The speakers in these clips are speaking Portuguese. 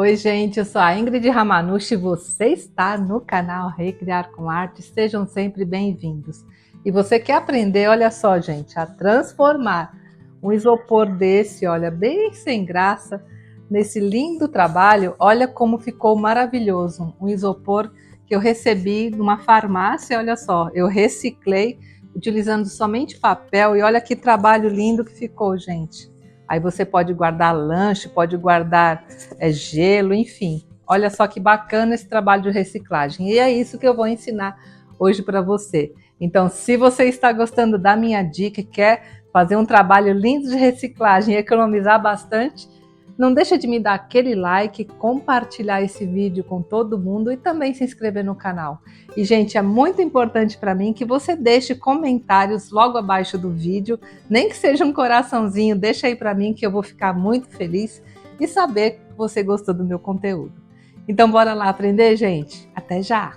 Oi, gente, eu sou a Ingrid Ramanushi e você está no canal Recriar com Arte. Sejam sempre bem-vindos. E você quer aprender, olha só, gente, a transformar um isopor desse, olha, bem sem graça, nesse lindo trabalho. Olha como ficou maravilhoso. Um isopor que eu recebi numa farmácia, olha só, eu reciclei utilizando somente papel e olha que trabalho lindo que ficou, gente. Aí você pode guardar lanche, pode guardar gelo, enfim. Olha só que bacana esse trabalho de reciclagem. E é isso que eu vou ensinar hoje para você. Então, se você está gostando da minha dica e quer fazer um trabalho lindo de reciclagem e economizar bastante, não deixa de me dar aquele like, compartilhar esse vídeo com todo mundo e também se inscrever no canal. E, gente, é muito importante para mim que você deixe comentários logo abaixo do vídeo, nem que seja um coraçãozinho, deixa aí para mim que eu vou ficar muito feliz e saber que você gostou do meu conteúdo. Então, bora lá aprender, gente? Até já!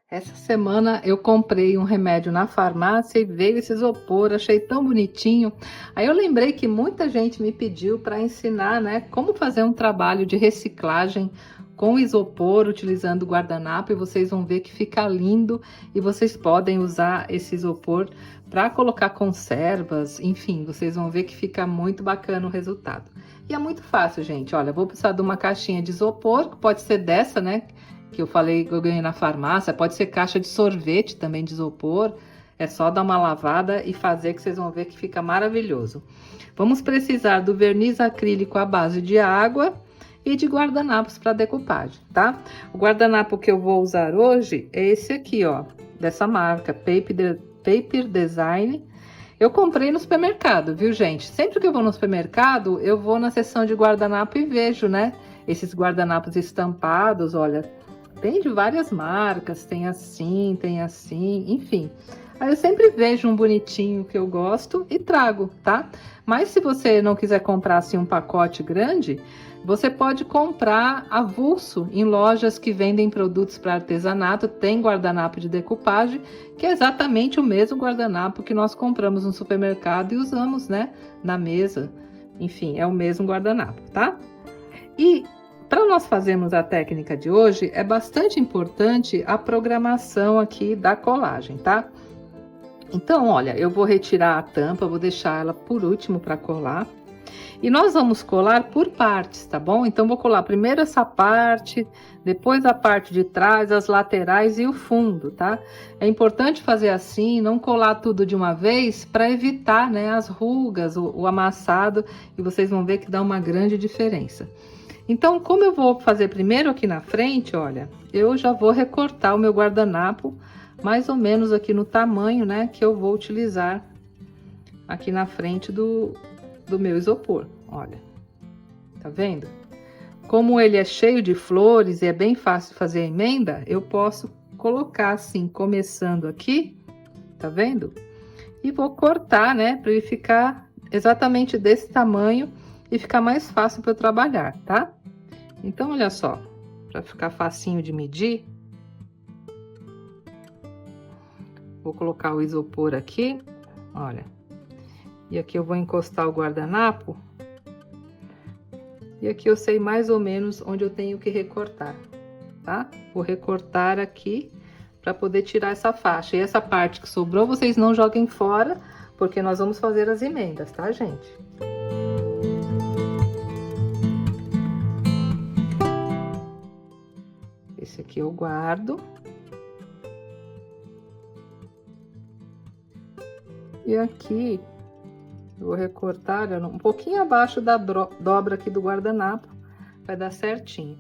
Essa semana eu comprei um remédio na farmácia e veio esse isopor, achei tão bonitinho. Aí eu lembrei que muita gente me pediu para ensinar, né, como fazer um trabalho de reciclagem com isopor, utilizando guardanapo, e vocês vão ver que fica lindo e vocês podem usar esse isopor para colocar conservas, enfim, vocês vão ver que fica muito bacana o resultado. E é muito fácil, gente. Olha, vou precisar de uma caixinha de isopor, que pode ser dessa, né, que eu falei que eu ganhei na farmácia, pode ser caixa de sorvete também de isopor, é só dar uma lavada e fazer que vocês vão ver que fica maravilhoso. Vamos precisar do verniz acrílico à base de água e de guardanapos para decupagem, tá? O guardanapo que eu vou usar hoje é esse aqui, ó, dessa marca, Paper Design. Eu comprei no supermercado, viu, gente? Sempre que eu vou no supermercado, eu vou na seção de guardanapo e vejo, né, esses guardanapos estampados, olha, tem de várias marcas, tem assim, enfim. Aí eu sempre vejo um bonitinho que eu gosto e trago, tá? Mas se você não quiser comprar assim um pacote grande, você pode comprar avulso em lojas que vendem produtos para artesanato, tem guardanapo de decupagem, que é exatamente o mesmo guardanapo que nós compramos no supermercado e usamos, né, na mesa. Enfim, é o mesmo guardanapo, tá? E para nós fazermos a técnica de hoje, é bastante importante a programação aqui da colagem, tá? Então, olha, eu vou retirar a tampa, vou deixar ela por último para colar. E nós vamos colar por partes, tá bom? Então, vou colar primeiro essa parte, depois a parte de trás, as laterais e o fundo, tá? É importante fazer assim, não colar tudo de uma vez, para evitar, né, as rugas, o amassado, e vocês vão ver que dá uma grande diferença. Então, como eu vou fazer primeiro aqui na frente, olha, eu já vou recortar o meu guardanapo, mais ou menos aqui no tamanho, né, que eu vou utilizar aqui na frente do meu isopor, olha. Tá vendo? Como ele é cheio de flores e é bem fácil fazer a emenda, eu posso colocar assim, começando aqui, tá vendo? E vou cortar, né, para ele ficar exatamente desse tamanho e ficar mais fácil para eu trabalhar, tá? Então, olha só, para ficar facinho de medir, vou colocar o isopor aqui, olha, e aqui eu vou encostar o guardanapo, e aqui eu sei mais ou menos onde eu tenho que recortar, tá? Vou recortar aqui para poder tirar essa faixa, e essa parte que sobrou vocês não joguem fora, porque nós vamos fazer as emendas, tá, gente? Esse aqui eu guardo. E aqui, eu vou recortar um pouquinho abaixo da dobra aqui do guardanapo, vai dar certinho.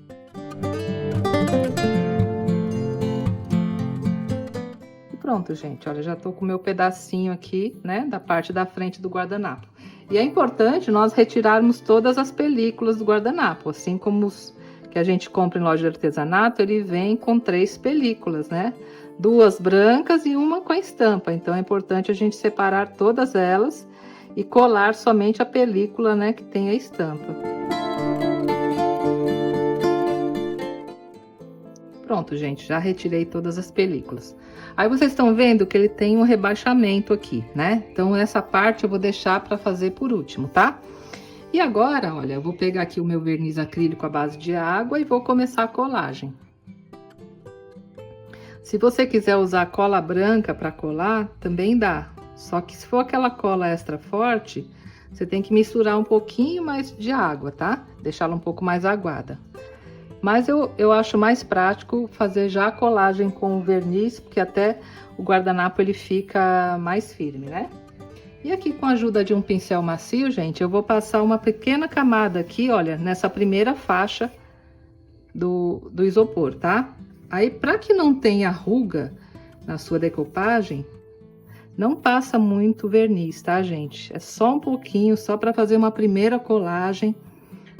E pronto, gente, olha, já tô com o meu pedacinho aqui, né, da parte da frente do guardanapo. E é importante nós retirarmos todas as películas do guardanapo, assim como os que a gente compra em loja de artesanato, ele vem com 3 películas, né? 2 brancas e uma com a estampa. Então, é importante a gente separar todas elas e colar somente a película, né, que tem a estampa. Pronto, gente, já retirei todas as películas. Aí vocês estão vendo que ele tem um rebaixamento aqui, né? Então essa parte eu vou deixar para fazer por último, tá? E agora, olha, eu vou pegar aqui o meu verniz acrílico à base de água e vou começar a colagem. Se você quiser usar cola branca para colar, também dá. Só que se for aquela cola extra forte, você tem que misturar um pouquinho mais de água, tá? Deixá-la um pouco mais aguada. Mas eu acho mais prático fazer já a colagem com o verniz, porque até o guardanapo ele fica mais firme, né? E aqui com a ajuda de um pincel macio, gente, eu vou passar uma pequena camada aqui, olha, nessa primeira faixa do isopor, tá? Aí, para que não tenha ruga na sua decopagem, não passa muito verniz, tá, gente? É só um pouquinho, só para fazer uma primeira colagem,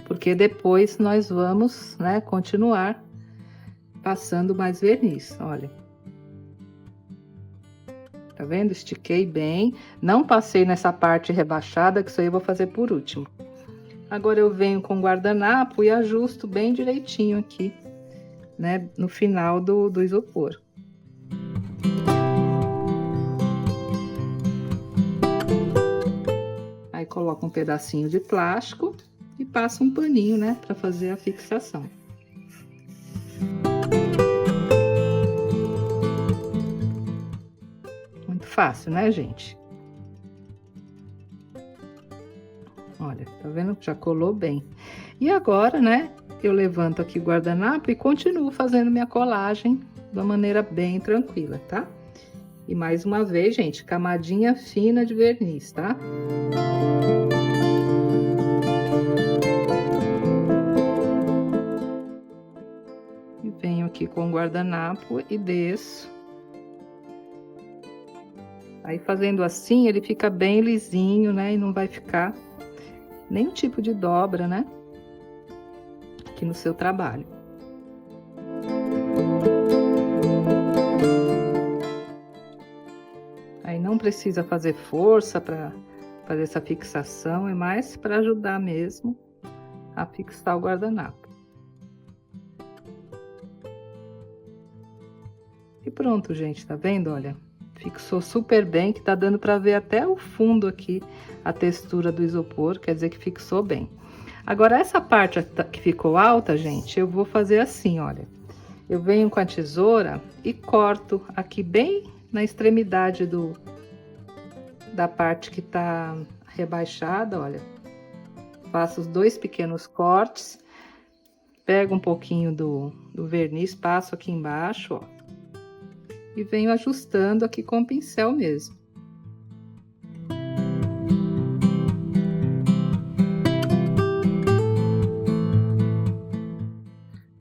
porque depois nós vamos, né, continuar passando mais verniz, olha. Tá vendo? Estiquei bem, não passei nessa parte rebaixada, que isso aí eu vou fazer por último. Agora eu venho com o guardanapo e ajusto bem direitinho aqui, né, no final do isopor. Aí coloco um pedacinho de plástico e passo um paninho, né, para fazer a fixação. Muito fácil, né, gente? Olha, tá vendo? Já colou bem. E agora, né, eu levanto aqui o guardanapo e continuo fazendo minha colagem de uma maneira bem tranquila, tá? E mais uma vez, gente, camadinha fina de verniz, tá? E venho aqui com o guardanapo e desço. Aí, fazendo assim, ele fica bem lisinho, né? E não vai ficar nenhum tipo de dobra, né? Aqui no seu trabalho. Aí não precisa fazer força para fazer essa fixação, é mais para ajudar mesmo a fixar o guardanapo. E pronto, gente, tá vendo? Olha, fixou super bem, que tá dando para ver até o fundo aqui, a textura do isopor, quer dizer que fixou bem. Agora, essa parte que ficou alta, gente, eu vou fazer assim, olha. Eu venho com a tesoura e corto aqui bem na extremidade da parte que tá rebaixada, olha. Faço os dois pequenos cortes, pego um pouquinho do verniz, passo aqui embaixo, ó. E venho ajustando aqui com o pincel mesmo.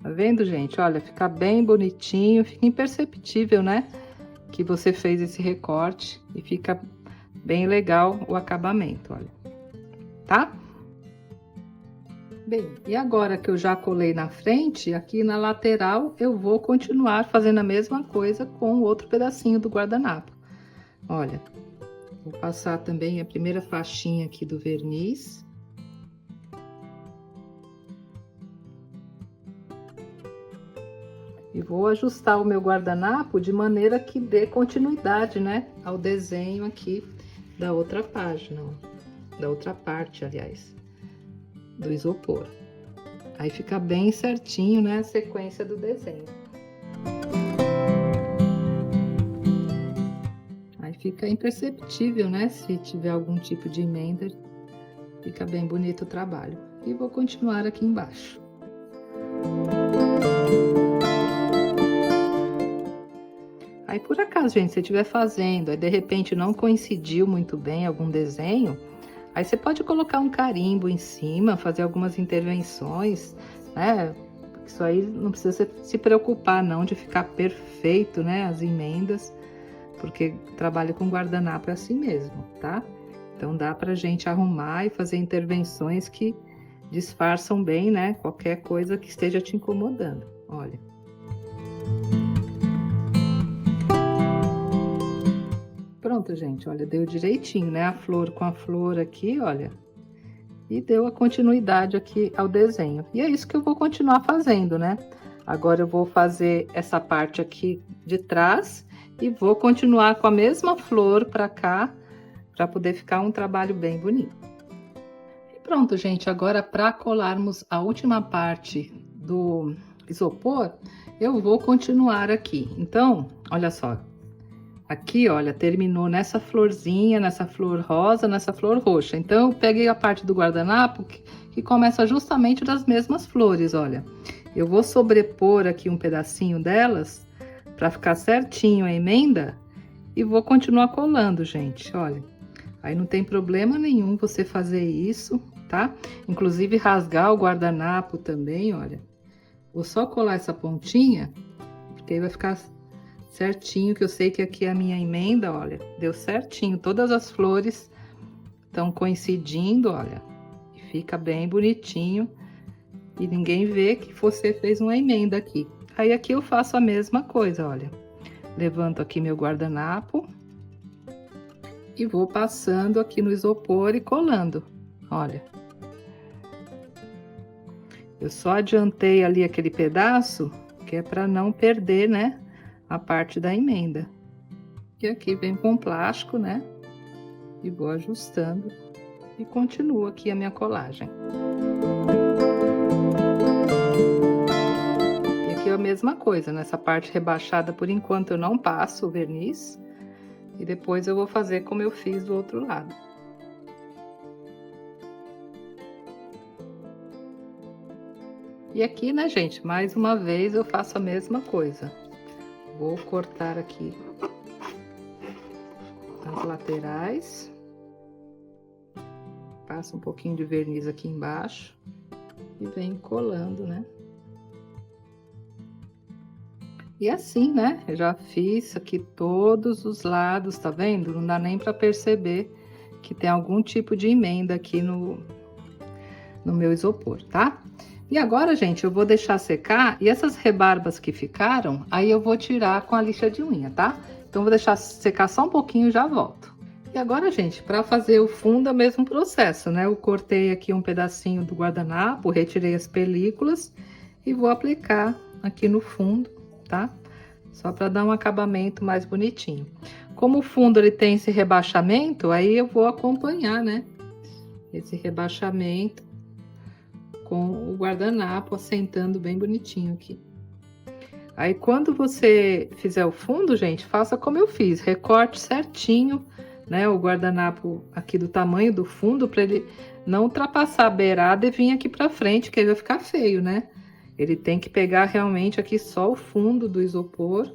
Tá vendo, gente? Olha, fica bem bonitinho, fica imperceptível, né? Que você fez esse recorte e fica bem legal o acabamento, olha. Tá? Bem, e agora que eu já colei na frente, aqui na lateral, eu vou continuar fazendo a mesma coisa com o outro pedacinho do guardanapo. Olha, vou passar também a primeira faixinha aqui do verniz. E vou ajustar o meu guardanapo de maneira que dê continuidade, né, ao desenho aqui da outra página, ó, da outra parte, aliás, do isopor. Aí fica bem certinho, né, a sequência do desenho. Aí fica imperceptível, né, se tiver algum tipo de emenda, fica bem bonito o trabalho. E vou continuar aqui embaixo. Aí, por acaso, gente, se estiver fazendo, aí de repente não coincidiu muito bem algum desenho, aí você pode colocar um carimbo em cima, fazer algumas intervenções, né? Isso aí não precisa se preocupar, não, de ficar perfeito, né? As emendas, porque trabalho com guardanapo é assim mesmo, tá? Então, dá pra gente arrumar e fazer intervenções que disfarçam bem, né? Qualquer coisa que esteja te incomodando, olha. Pronto, gente, olha, deu direitinho, né? A flor com a flor aqui, olha. E deu a continuidade aqui ao desenho. E é isso que eu vou continuar fazendo, né? Agora eu vou fazer essa parte aqui de trás e vou continuar com a mesma flor para cá, para poder ficar um trabalho bem bonito. E pronto, gente, agora para colarmos a última parte do isopor, eu vou continuar aqui. Então, olha só, aqui, olha, terminou nessa florzinha, nessa flor rosa, nessa flor roxa. Então, eu peguei a parte do guardanapo que começa justamente das mesmas flores, olha. Eu vou sobrepor aqui um pedacinho delas para ficar certinho a emenda e vou continuar colando, gente, olha. Aí não tem problema nenhum você fazer isso, tá? Inclusive rasgar o guardanapo também, olha. Vou só colar essa pontinha, porque aí vai ficar certinho, que eu sei que aqui a minha emenda, olha, deu certinho. Todas as flores estão coincidindo, olha, e fica bem bonitinho. E ninguém vê que você fez uma emenda aqui. Aí aqui eu faço a mesma coisa, olha. Levanto aqui meu guardanapo e vou passando aqui no isopor e colando, olha. Eu só adiantei ali aquele pedaço, que é para não perder, né, a parte da emenda. E aqui vem com plástico, né, e vou ajustando e continuo aqui a minha colagem. E aqui é a mesma coisa, nessa parte rebaixada, por enquanto eu não passo o verniz, e depois eu vou fazer como eu fiz do outro lado. E aqui, né, gente, mais uma vez eu faço a mesma coisa. Vou cortar aqui as laterais. Passo um pouquinho de verniz aqui embaixo e venho colando, né? E assim, né, eu já fiz aqui todos os lados, tá vendo? Não dá nem para perceber que tem algum tipo de emenda aqui no meu isopor, tá? E agora, gente, eu vou deixar secar e essas rebarbas que ficaram, aí eu vou tirar com a lixa de unha, tá? Então, vou deixar secar só um pouquinho e já volto. E agora, gente, para fazer o fundo é o mesmo processo, né? Eu cortei aqui um pedacinho do guardanapo, retirei as películas e vou aplicar aqui no fundo, tá? Só para dar um acabamento mais bonitinho. Como o fundo ele tem esse rebaixamento, aí eu vou acompanhar, né? Esse rebaixamento com o guardanapo assentando bem bonitinho aqui. Aí quando você fizer o fundo, gente, faça como eu fiz, recorte certinho, né, o guardanapo aqui do tamanho do fundo, para ele não ultrapassar a beirada e vir aqui para frente, que aí vai ficar feio, né? Ele tem que pegar realmente aqui só o fundo do isopor,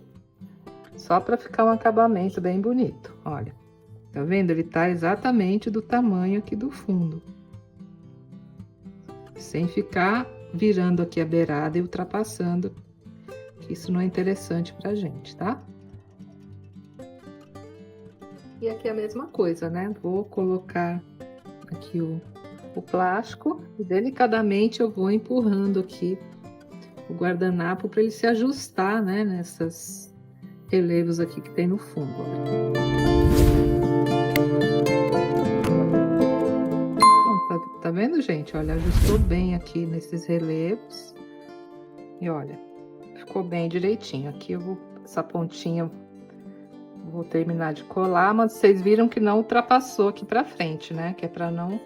só para ficar um acabamento bem bonito, olha. Tá vendo? Ele tá exatamente do tamanho aqui do fundo. Sem ficar virando aqui a beirada e ultrapassando, que isso não é interessante pra gente, tá? E aqui a mesma coisa, né? Vou colocar aqui o plástico e delicadamente eu vou empurrando aqui o guardanapo para ele se ajustar, né? Nessas relevos aqui que tem no fundo, Tá vendo, gente? Olha, ajustou bem aqui nesses relevos. E olha, ficou bem direitinho. Aqui eu vou, essa pontinha, vou terminar de colar, mas vocês viram que não ultrapassou aqui pra frente, né? Que é pra não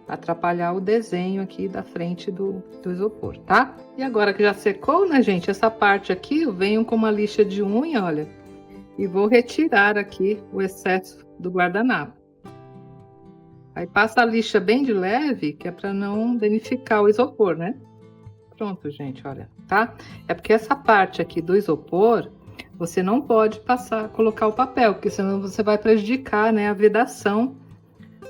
atrapalhar o desenho aqui da frente do isopor, tá? E agora que já secou, né, gente? Essa parte aqui eu venho com uma lixa de unha, olha, e vou retirar aqui o excesso do guardanapo. Aí passa a lixa bem de leve, que é para não danificar o isopor, né? Pronto, gente, olha, tá? É porque essa parte aqui do isopor, você não pode colocar o papel, porque senão você vai prejudicar, né, a vedação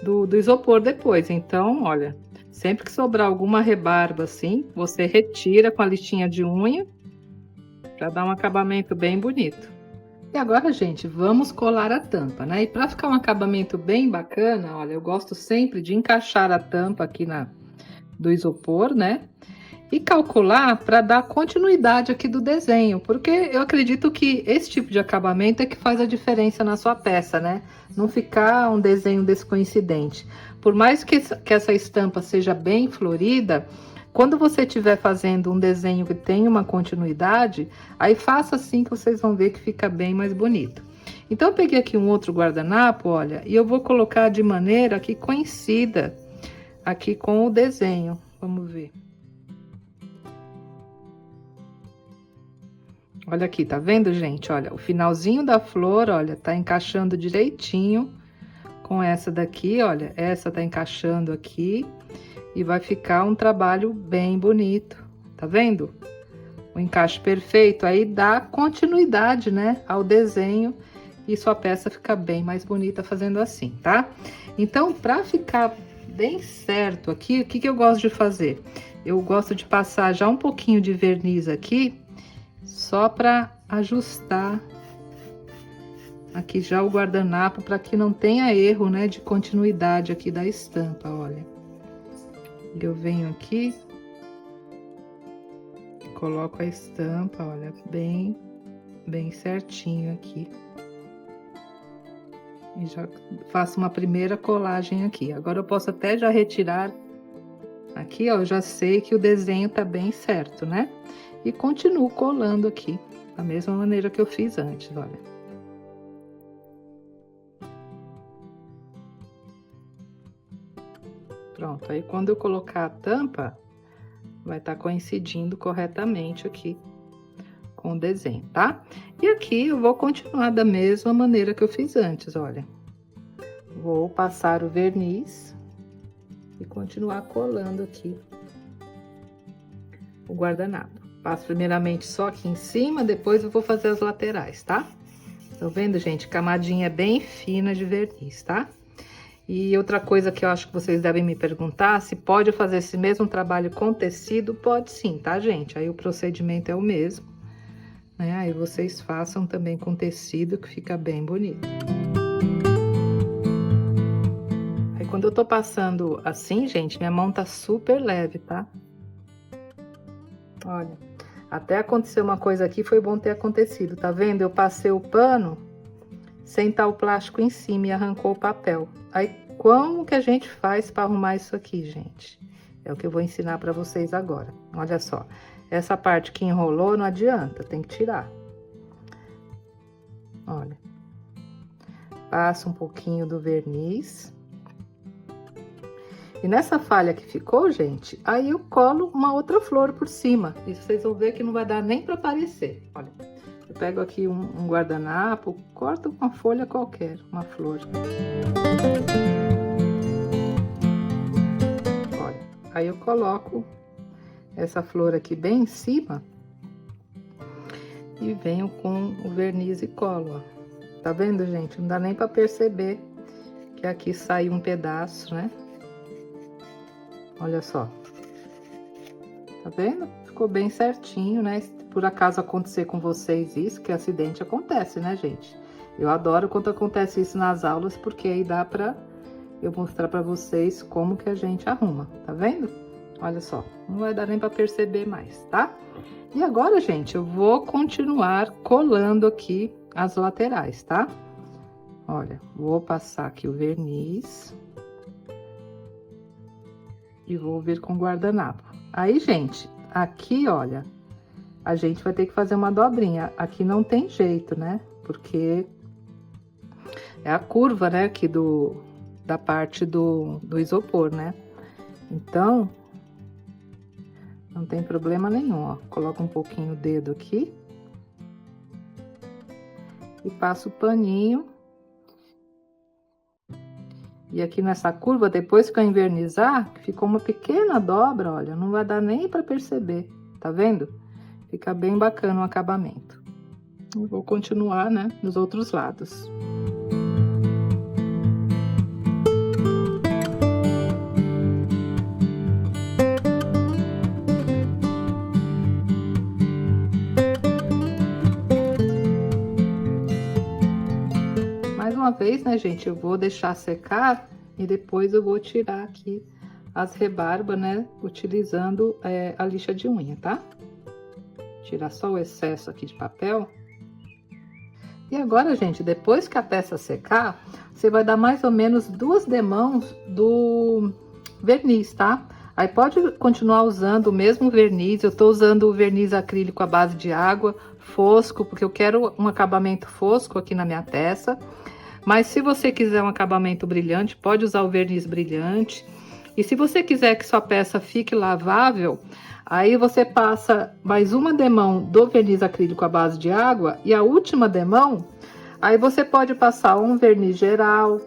do isopor depois. Então, olha, sempre que sobrar alguma rebarba assim, você retira com a lixinha de unha, para dar um acabamento bem bonito. E agora, gente, vamos colar a tampa, né? E para ficar um acabamento bem bacana, olha, eu gosto sempre de encaixar a tampa aqui do isopor, né? E calcular para dar continuidade aqui do desenho, porque eu acredito que esse tipo de acabamento é que faz a diferença na sua peça, né? Não ficar um desenho descoincidente. Por mais que essa estampa seja bem florida, quando você estiver fazendo um desenho que tem uma continuidade, aí faça assim que vocês vão ver que fica bem mais bonito. Então, eu peguei aqui um outro guardanapo, olha, e eu vou colocar de maneira que coincida aqui com o desenho. Vamos ver. Olha aqui, tá vendo, gente? Olha, o finalzinho da flor, olha, tá encaixando direitinho com essa daqui, olha. Essa tá encaixando aqui e vai ficar um trabalho bem bonito, tá vendo? O encaixe perfeito, aí dá continuidade, né, ao desenho e sua peça fica bem mais bonita fazendo assim, tá? Então, pra ficar bem certo aqui, o que que eu gosto de fazer? Eu gosto de passar já um pouquinho de verniz aqui, só para ajustar aqui já o guardanapo, para que não tenha erro, né, de continuidade aqui da estampa, olha. Eu venho aqui, coloco a estampa, olha, bem certinho aqui. E já faço uma primeira colagem aqui. Agora eu posso até já retirar aqui, ó, eu já sei que o desenho tá bem certo, né? E continuo colando aqui, da mesma maneira que eu fiz antes, olha. Pronto, aí quando eu colocar a tampa, vai estar coincidindo corretamente aqui com o desenho, tá? E aqui eu vou continuar da mesma maneira que eu fiz antes, olha. Vou passar o verniz e continuar colando aqui o guardanapo. Passo primeiramente só aqui em cima, depois eu vou fazer as laterais, tá? Tá vendo, gente? Camadinha bem fina de verniz, tá? E outra coisa que eu acho que vocês devem me perguntar, se pode fazer esse mesmo trabalho com tecido? Pode sim, tá, gente? Aí o procedimento é o mesmo, né? Aí vocês façam também com tecido, que fica bem bonito. Aí quando eu tô passando assim, gente, minha mão tá super leve, tá? Olha. Até aconteceu uma coisa aqui, foi bom ter acontecido, tá vendo? Eu passei o pano sem estar o plástico em cima e arrancou o papel. Aí, como que a gente faz para arrumar isso aqui, gente? É o que eu vou ensinar para vocês agora. Olha só, essa parte que enrolou não adianta, tem que tirar. Olha. Passa um pouquinho do verniz. E nessa falha que ficou, gente, aí eu colo uma outra flor por cima. E vocês vão ver que não vai dar nem para aparecer. Olha, eu pego aqui um guardanapo, corto uma folha qualquer, uma flor. Olha, aí eu coloco essa flor aqui bem em cima. E venho com o verniz e colo, ó. Tá vendo, gente? Não dá nem para perceber que aqui saiu um pedaço, né? Olha só. Tá vendo? Ficou bem certinho, né? Se por acaso acontecer com vocês isso, que acidente acontece, né, gente? Eu adoro quando acontece isso nas aulas, porque aí dá pra eu mostrar pra vocês como que a gente arruma, tá vendo? Olha só, não vai dar nem pra perceber mais, tá? E agora, gente, eu vou continuar colando aqui as laterais, tá? Olha, vou passar aqui o verniz. E vou vir com guardanapo. Aí, gente, aqui, olha, a gente vai ter que fazer uma dobrinha. Aqui não tem jeito, né? Porque é a curva, né, aqui da parte do isopor, né? Então, não tem problema nenhum, ó. Coloca um pouquinho o dedo aqui. E passo o paninho. E aqui nessa curva, depois que eu envernizar, ficou uma pequena dobra, olha, não vai dar nem para perceber, tá vendo? Fica bem bacana o acabamento. Eu vou continuar, né, nos outros lados. Mais uma vez, né, gente, eu vou deixar secar e depois eu vou tirar aqui as rebarbas, né, utilizando a lixa de unha, tá? Tirar só o excesso aqui de papel. E agora, gente, depois que a peça secar, você vai dar mais ou menos 2 demãos do verniz, tá? Aí pode continuar usando o mesmo verniz. Eu tô usando o verniz acrílico à base de água, fosco, porque eu quero um acabamento fosco aqui na minha peça. Mas se você quiser um acabamento brilhante, pode usar o verniz brilhante. E se você quiser que sua peça fique lavável, aí você passa mais uma demão do verniz acrílico à base de água e a última demão, aí você pode passar um verniz geral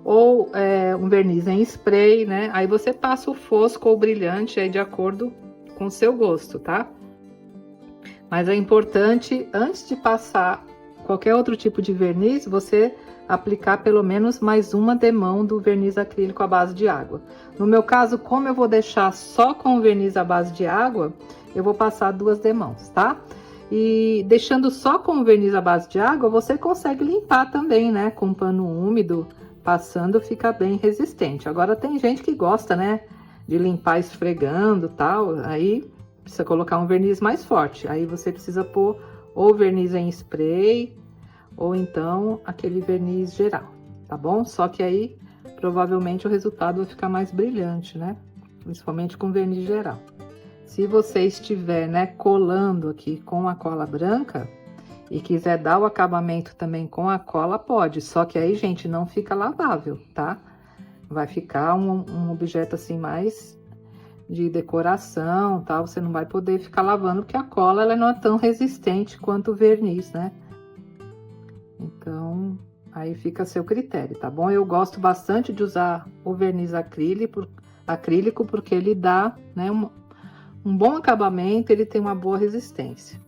ou um verniz em spray, né? Aí você passa o fosco ou brilhante aí de acordo com o seu gosto, tá? Mas é importante, antes de passar qualquer outro tipo de verniz, você aplicar pelo menos mais uma demão do verniz acrílico à base de água. No meu caso, como eu vou deixar só com o verniz à base de água, eu vou passar 2 demãos, tá? E deixando só com o verniz à base de água, você consegue limpar também, né? Com pano úmido, passando, fica bem resistente. Agora tem gente que gosta, né? De limpar esfregando, tal, aí precisa colocar um verniz mais forte. Aí você precisa pôr ou verniz em spray, ou então aquele verniz geral, tá bom? Só que aí, provavelmente, o resultado vai ficar mais brilhante, né? Principalmente com verniz geral. Se você estiver, né, colando aqui com a cola branca e quiser dar o acabamento também com a cola, pode. Só que aí, gente, não fica lavável, tá? Vai ficar um objeto assim mais de decoração, tá? Você não vai poder ficar lavando, porque a cola ela não é tão resistente quanto o verniz, né? Então, aí fica a seu critério, tá bom? Eu gosto bastante de usar o verniz acrílico porque ele dá, né, um bom acabamento, ele tem uma boa resistência.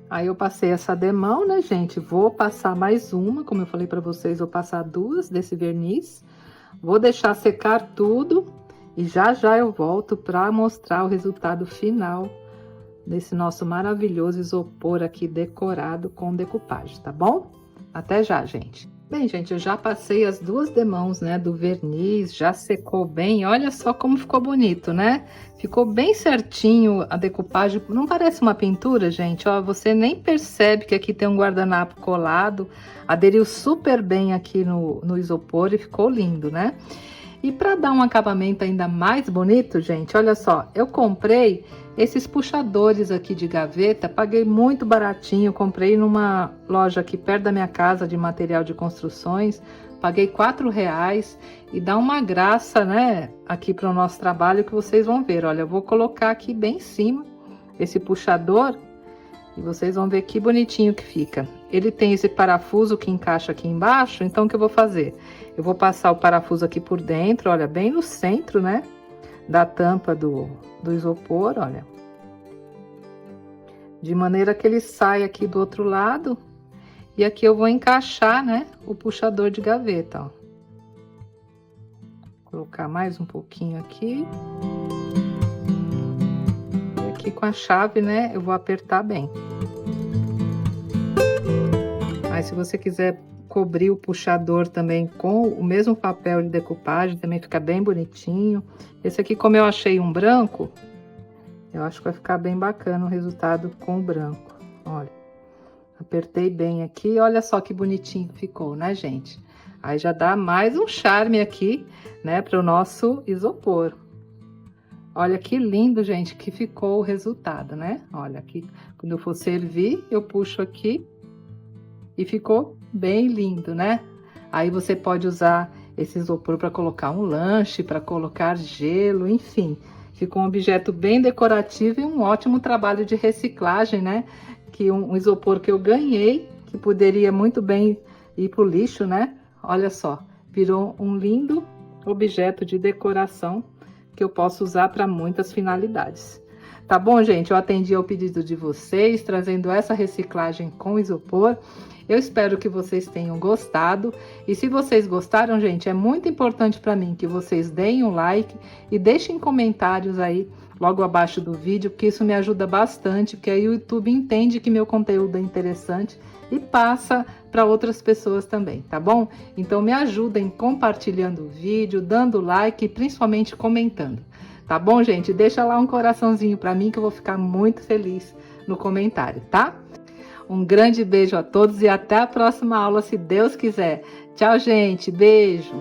Aí eu passei essa demão, né, gente? Vou passar mais uma, como eu falei para vocês, vou passar 2 desse verniz. Vou deixar secar tudo e já já eu volto para mostrar o resultado final desse nosso maravilhoso isopor aqui decorado com decupagem, tá bom? Até já, gente. Bem, gente, eu já passei as 2 demãos, né, do verniz, já secou bem. Olha só como ficou bonito, né? Ficou bem certinho a decupagem. Não parece uma pintura, gente? Ó, você nem percebe que aqui tem um guardanapo colado. Aderiu super bem aqui no isopor e ficou lindo, né? E para dar um acabamento ainda mais bonito, gente, olha só, eu comprei esses puxadores aqui de gaveta, paguei muito baratinho, comprei numa loja aqui perto da minha casa de material de construções, paguei R$4 e dá uma graça, né, aqui para o nosso trabalho que vocês vão ver. Olha, eu vou colocar aqui bem em cima esse puxador e vocês vão ver que bonitinho que fica. Ele tem esse parafuso que encaixa aqui embaixo, então o que eu vou fazer? Eu vou passar o parafuso aqui por dentro, olha, bem no centro, né, da tampa do isopor, olha. De maneira que ele saia aqui do outro lado. E aqui eu vou encaixar, né, o puxador de gaveta, ó. Vou colocar mais um pouquinho aqui. E aqui com a chave, né, eu vou apertar bem. Aí, se você quiser cobrir o puxador também com o mesmo papel de decupagem, também fica bem bonitinho. Esse aqui, como eu achei um branco, eu acho que vai ficar bem bacana o resultado com o branco. Olha, apertei bem aqui, olha só que bonitinho que ficou, né, gente? Aí já dá mais um charme aqui, né, para o nosso isopor. Olha que lindo, gente, que ficou o resultado, né? Olha aqui, quando eu for servir, eu puxo aqui e ficou bem lindo, né? Aí você pode usar esse isopor para colocar um lanche, para colocar gelo, enfim. Ficou um objeto bem decorativo e um ótimo trabalho de reciclagem, né? Que um isopor que eu ganhei, que poderia muito bem ir pro lixo, né? Olha só, virou um lindo objeto de decoração que eu posso usar para muitas finalidades. Tá bom, gente? Eu atendi ao pedido de vocês, trazendo essa reciclagem com isopor. Eu espero que vocês tenham gostado. E se vocês gostaram, gente, é muito importante para mim que vocês deem um like e deixem comentários aí logo abaixo do vídeo, porque isso me ajuda bastante, porque aí o YouTube entende que meu conteúdo é interessante e passa para outras pessoas também, tá bom? Então me ajudem compartilhando o vídeo, dando like e principalmente comentando. Tá bom, gente? Deixa lá um coraçãozinho para mim que eu vou ficar muito feliz no comentário, tá? Um grande beijo a todos e até a próxima aula, se Deus quiser. Tchau, gente. Beijo.